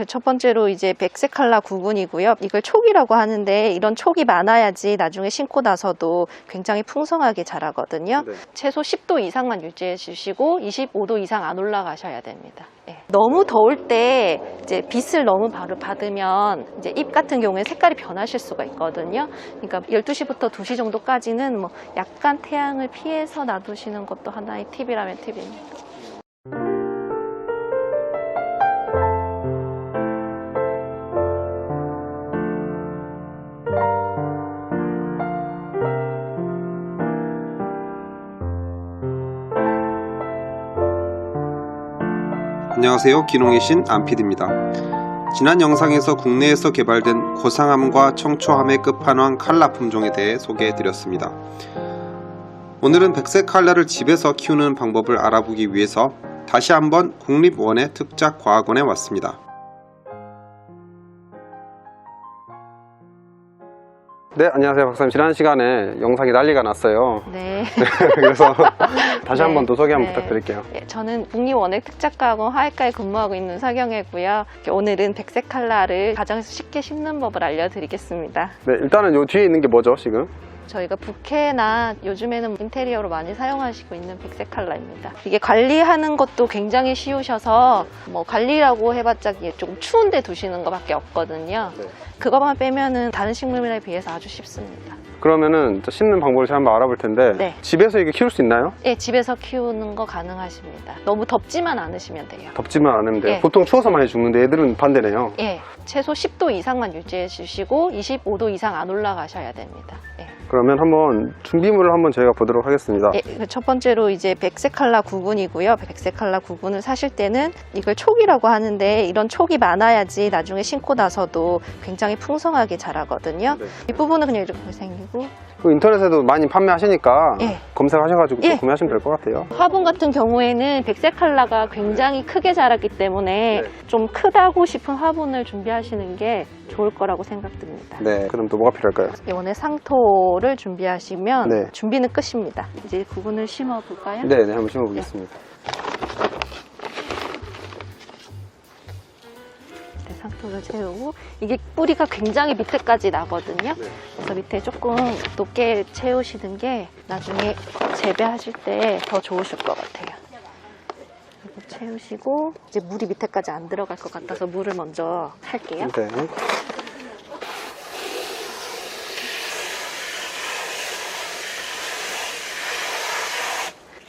첫 번째로 이제 백색 칼라 구근이고요. 이걸 촉이라고 하는데 이런 촉이 많아야지 나중에 신고 나서도 굉장히 풍성하게 자라거든요. 네. 최소 10도 이상만 유지해 주시고 25도 이상 안 올라가셔야 됩니다. 네. 너무 더울 때 이제 빛을 너무 바로 받으면 이제 잎 같은 경우에 색깔이 변하실 수가 있거든요. 그러니까 12시부터 2시 정도까지는 뭐 약간 태양을 피해서 놔두시는 것도 하나의 팁이라면 팁입니다. 안녕하세요. 기농의 신 안피디입니다. 지난 영상에서 국내에서 개발된 고상함과 청초함의 끝판왕 칼라 품종에 대해 소개해드렸습니다. 오늘은 백색 칼라를 집에서 키우는 방법을 알아보기 위해서 다시 한번 국립원예 특작과학원에 왔습니다. 네, 안녕하세요. 박사님. 지난 시간에 영상이 난리가 났어요. 네. 그래서 다시 네. 한번 또 소개 한번 네. 부탁드릴게요. 저는 국립원예 특작과학원 화학과에 근무하고 있는 서경애고요. 오늘은 백색 칼라를 가정에서 쉽게 심는 법을 알려드리겠습니다. 네, 일단은 요 뒤에 있는 게 뭐죠, 지금? 저희가 부케나 요즘에는 인테리어로 많이 사용하시고 있는 백색 칼라입니다. 이게 관리하는 것도 굉장히 쉬우셔서 뭐 관리라고 해봤자 이게 조금 추운 데 두시는 것밖에 없거든요. 네. 그것만 빼면은 다른 식물에 비해서 아주 쉽습니다. 그러면은 또 심는 방법을 제가 한번 알아볼 텐데 네. 집에서 이게 키울 수 있나요? 예, 집에서 키우는 거 가능하십니다. 너무 덥지만 않으시면 돼요. 덥지만 않으면 돼요. 예. 보통 추워서 많이 죽는데 얘들은 반대네요. 예, 최소 10도 이상만 유지해 주시고 25도 이상 안 올라가셔야 됩니다. 예. 그러면 한번 준비물을 한번 저희가 보도록 하겠습니다. 예, 첫 번째로 이제 백색 칼라 구근이고요. 백색 칼라 구근을 사실 때는 이걸 촉이라고 하는데 이런 촉이 많아야지 나중에 신고 나서도 굉장히 풍성하게 자라거든요. 네. 이 부분은 그냥 이렇게 생기고 그 인터넷에도 많이 판매하시니까 예. 검색하셔가지고 또 예. 구매하시면 될 것 같아요. 화분 같은 경우에는 백색 칼라가 굉장히 크게 자랐기 때문에 네. 좀 크다고 싶은 화분을 준비하시는 게 좋을 거라고 생각됩니다. 네. 그럼 또 뭐가 필요할까요? 이번에 상토를 준비하시면 네. 준비는 끝입니다. 이제 구근을 심어 볼까요? 네, 한번 심어보겠습니다. 네, 상토를 채우고 이게 뿌리가 굉장히 밑에까지 나거든요. 네. 그래서 밑에 조금 높게 채우시는 게 나중에 재배하실 때 더 좋으실 것 같아요. 그리고 채우시고 이제 물이 밑에까지 안 들어갈 것 같아서 물을 먼저 할게요. 네.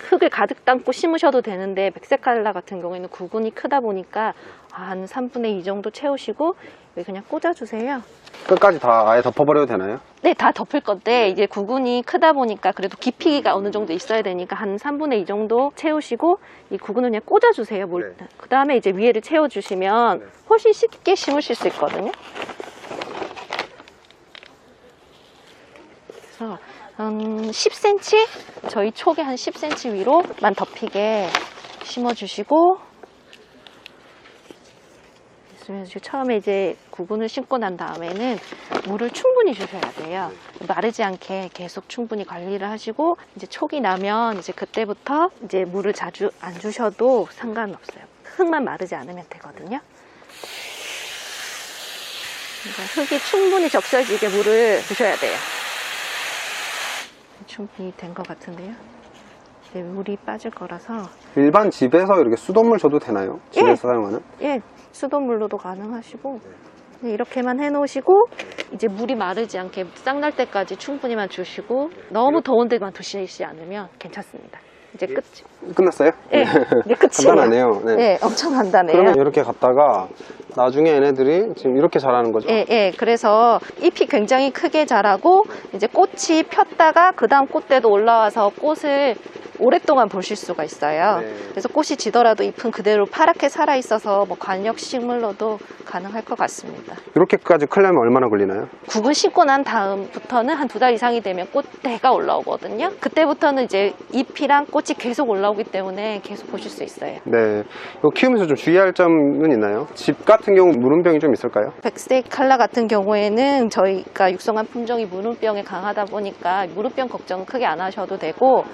흙을 가득 담고 심으셔도 되는데 백색 칼라 같은 경우에는 구근이 크다 보니까 한 3분의 2 정도 채우시고 여기 그냥 꽂아주세요. 끝까지 다 아예 덮어버려도 되나요? 네, 다 덮을 건데 이제 구근이 크다 보니까 그래도 깊이가 어느 정도 있어야 되니까 한 3분의 2 정도 채우시고 이 구근을 그냥 꽂아주세요. 네. 그 다음에 이제 위에를 채워주시면 네. 훨씬 쉽게 심으실 수 있거든요. 그래서 한 10cm? 저희 촉에 한 10cm 위로만 덮이게 심어주시고 처음에 이제 구근을 심고 난 다음에는 물을 충분히 주셔야 돼요. 마르지 않게 계속 충분히 관리를 하시고 이제 촉이 나면 이제 그때부터 이제 물을 자주 안 주셔도 상관없어요. 흙만 마르지 않으면 되거든요. 그러니까 흙이 충분히 적셔지게 물을 주셔야 돼요. 충분히 된 것 같은데요. 이제 물이 빠질 거라서 일반 집에서 이렇게 수돗물 줘도 되나요? 집에서 사용하는? 예, 수돗물로도 가능하시고 이렇게만 해놓으시고 이제 물이 마르지 않게 싹날 때까지 충분히만 주시고 너무 더운 데만 두시지 않으면 괜찮습니다. 이제 끝. 끝났어요? 예, 이제 끝이에요. 간단하네요. 네. 예, 엄청 간단해요. 그러면 이렇게 갔다가 나중에 얘네들이 지금 이렇게 자라는 거죠? 예, 예. 그래서 잎이 굉장히 크게 자라고 이제 꽃이 폈다가 그 다음 꽃대도 올라와서 꽃을 오랫동안 보실 수가 있어요. 네. 그래서 꽃이 지더라도 잎은 그대로 파랗게 살아 있어서 뭐 관역식물로도 가능할 것 같습니다. 이렇게까지 크려면 얼마나 걸리나요? 구근 심고 난 다음부터는 한 2달 이상이 되면 꽃대가 올라오거든요. 그때부터는 이제 잎이랑 꽃이 계속 올라오기 때문에 계속 보실 수 있어요. 네. 이거 키우면서 좀 주의할 점은 있나요? 집 같은 경우 무름병이 좀 있을까요? 백색 칼라 같은 경우에는 저희가 육성한 품종이 무름병에 강하다 보니까 무름병 걱정은 크게 안 하셔도 되고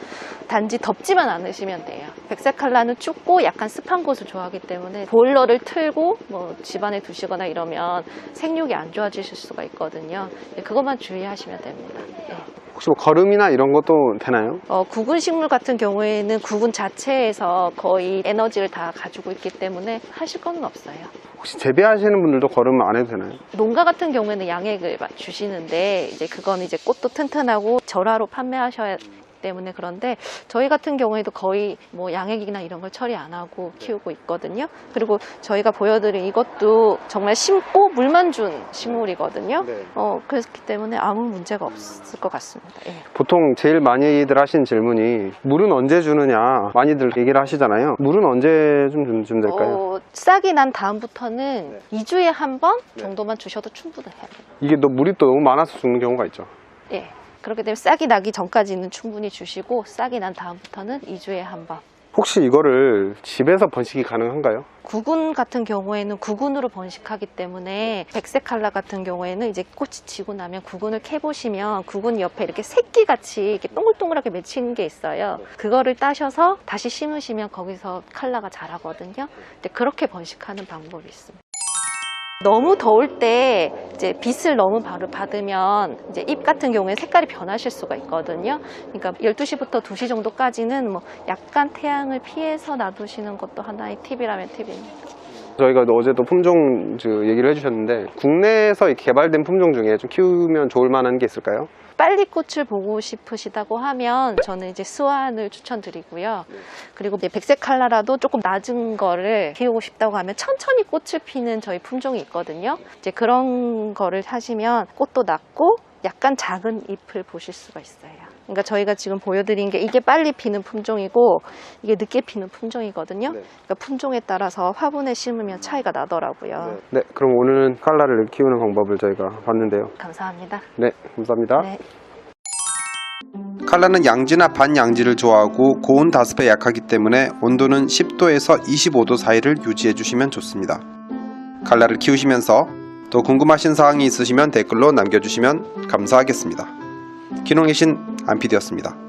단지 단지 덥지만 않으시면 돼요. 백색 칼라는 춥고 약간 습한 곳을 좋아하기 때문에 보일러를 틀고 뭐 집안에 두시거나 이러면 생육이 안 좋아지실 수가 있거든요. 그것만 주의하시면 됩니다. 예. 혹시 뭐 거름이나 이런 것도 되나요? 구근 식물 같은 경우에는 구근 자체에서 거의 에너지를 다 가지고 있기 때문에 하실 거는 없어요. 혹시 재배하시는 분들도 거름 안 해도 되나요? 농가 같은 경우에는 양액을 주시는데 이제 그건 이제 꽃도 튼튼하고 절화로 판매하셔야 때문에 그런데 저희 같은 경우에도 거의 뭐 양액이나 이런 걸 처리 안 하고 키우고 있거든요. 그리고 저희가 보여드린 이것도 정말 심고 물만 준 식물이거든요. 네. 그렇기 때문에 아무 문제가 없을 것 같습니다. 예. 보통 제일 많이들 하신 질문이 물은 언제 주느냐 많이들 얘기를 하시잖아요. 물은 언제 좀 주면 될까요? 싹이 난 다음부터는 2주에 한 번 정도만 주셔도 충분해요. 이게 물이 또 너무 많아서 죽는 경우가 있죠. 예. 그렇기 때문에 싹이 나기 전까지는 충분히 주시고 싹이 난 다음부터는 2주에 한 번. 혹시 이거를 집에서 번식이 가능한가요? 구근 같은 경우에는 구근으로 번식하기 때문에 백색 칼라 같은 경우에는 이제 꽃이 지고 나면 구근을 캐보시면 구근 옆에 이렇게 새끼같이 이렇게 동글동글하게 맺힌 게 있어요. 그거를 따셔서 다시 심으시면 거기서 칼라가 자라거든요. 근데 그렇게 번식하는 방법이 있습니다. 너무 더울 때 이제 빛을 너무 바로 받으면 이제 잎 같은 경우에 색깔이 변하실 수가 있거든요. 그러니까 12시부터 2시 정도까지는 뭐 약간 태양을 피해서 놔두시는 것도 하나의 팁이라면 팁입니다. 저희가 어제도 품종 얘기를 해주셨는데 국내에서 개발된 품종 중에 좀 키우면 좋을 만한 게 있을까요? 빨리 꽃을 보고 싶으시다고 하면 저는 이제 스완을 추천드리고요. 그리고 이제 백색 칼라라도 조금 낮은 거를 키우고 싶다고 하면 천천히 꽃을 피는 저희 품종이 있거든요. 이제 그런 거를 하시면 꽃도 낮고 약간 작은 잎을 보실 수가 있어요. 그러니까 저희가 지금 보여드린 게 이게 빨리 피는 품종이고 이게 늦게 피는 품종이거든요. 그러니까 품종에 따라서 화분에 심으면 차이가 나더라고요. 네, 그럼 오늘은 칼라를 키우는 방법을 저희가 봤는데요. 감사합니다. 네, 감사합니다. 네. 칼라는 양지나 반양지를 좋아하고 고온 다습에 약하기 때문에 온도는 10도에서 25도 사이를 유지해 주시면 좋습니다. 칼라를 키우시면서 또 궁금하신 사항이 있으시면 댓글로 남겨주시면 감사하겠습니다. 기농의 신 안피디였습니다.